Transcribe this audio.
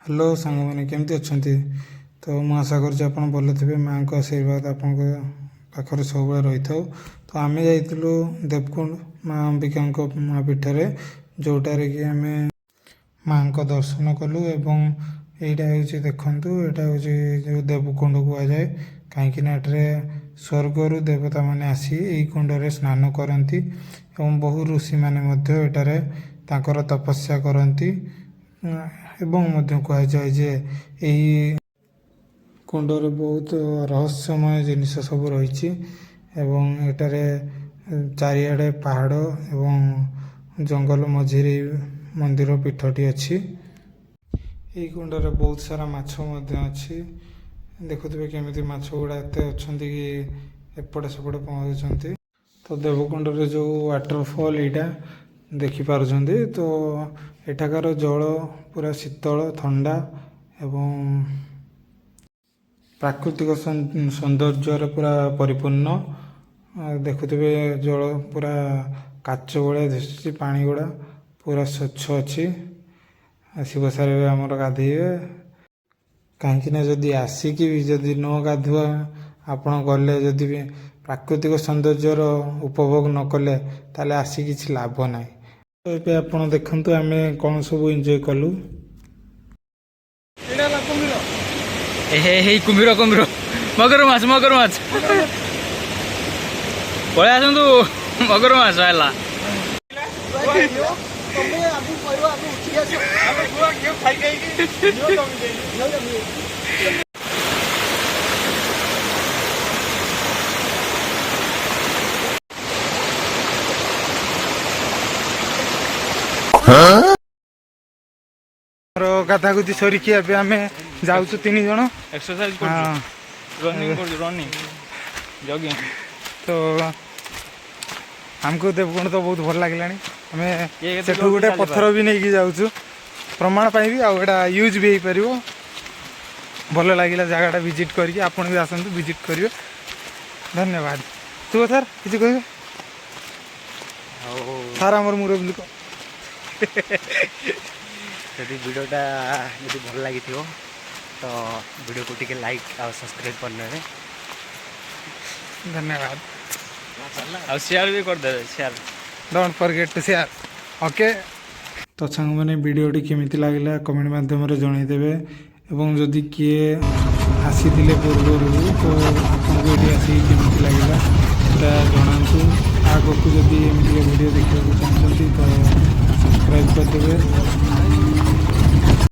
Hello सांग मैंने केमती अच्छा तो मुझे आशा कर भल थे माँ को आशीर्वाद आपण पाखे सब रही था। तो आम जाइलु देवकुंड माँ अंबिका पीठरे जोटार कि आम माँ को दर्शन कलु एवं यहाँ हूँ देखु यहाँ हूँ जो देवकुंड कहुए कहीं स्वर्गर देवता मैंने आसी यही कुंड स्नान करती एवं बहु ऋषि मैंने तांकर तपस्या करती एवं कहुए जे यही कुंडर बहुत रहस्यमय जिनिस सब रही एवं एटारे चारिआडे पहाड़ एवं जंगल मझिरे मंदिर पीठटी अच्छी। यही कुंडर बहुत सारा माछ अच्छी देखुवे केमी माछ गुड़ा एत अच्छा कि एपटे सेपटे पहुँचुंट। तो देवकुंड जो वाटरफॉल यहाँ देखिपार तो एठाकार जल पूरा शीतल ठंडा एवं प्राकृतिक सौंदर्य पूरा परिपूर्ण देखुवे जल पूरा काच भाया दिशुची पानी गुड़ा पूरा स्वच्छ अच्छी शिवसार आमर गाधेबे कहीं जदि आसिकी भी जदि न गाधुआ आपण गले जदि भी प्राकृतिक सौंदर्यर उपभोग न कले ताले आसी किसी लाभ ना। तो ये आप देखु आम कौन सब एंजॉय कलु कुम्भीर कुम्भीर मगर माछ पलि आसतु मगर माछ है गाधा गुधी सरिकी आम जाऊँ 3 जन एक्सरसाइज रनिंग जॉगिंग। तो हमको देवकुंड तो बहुत भल लगे आम से गोटे पत्थर भी नहीं जाऊँ प्रमाण पाई भी आउटा यूज भी हो पार भल लगे जगह विजिट करके आपन भी आसतु विजिट करेंगे। धन्यवाद। तू सर किसी कह सार आमर मुरब्बी यदि वीडियोटा यदि भल लगी तो वीडियो को टिके लाइक और सब्सक्राइब करने में धन्यवाद। शेयर भी कर दे share don't forget to share okay. तो सांग मैंने वीडियोटी केमिति लागला कमेंट माध्यम जनईदेवे एवं जदि किए आसी पूर्व तो आपको ये आसिक केमिति लागला जनातु आगक जदि एमती वीडियो देखा चाहते तो सब्सक्राइब करदे।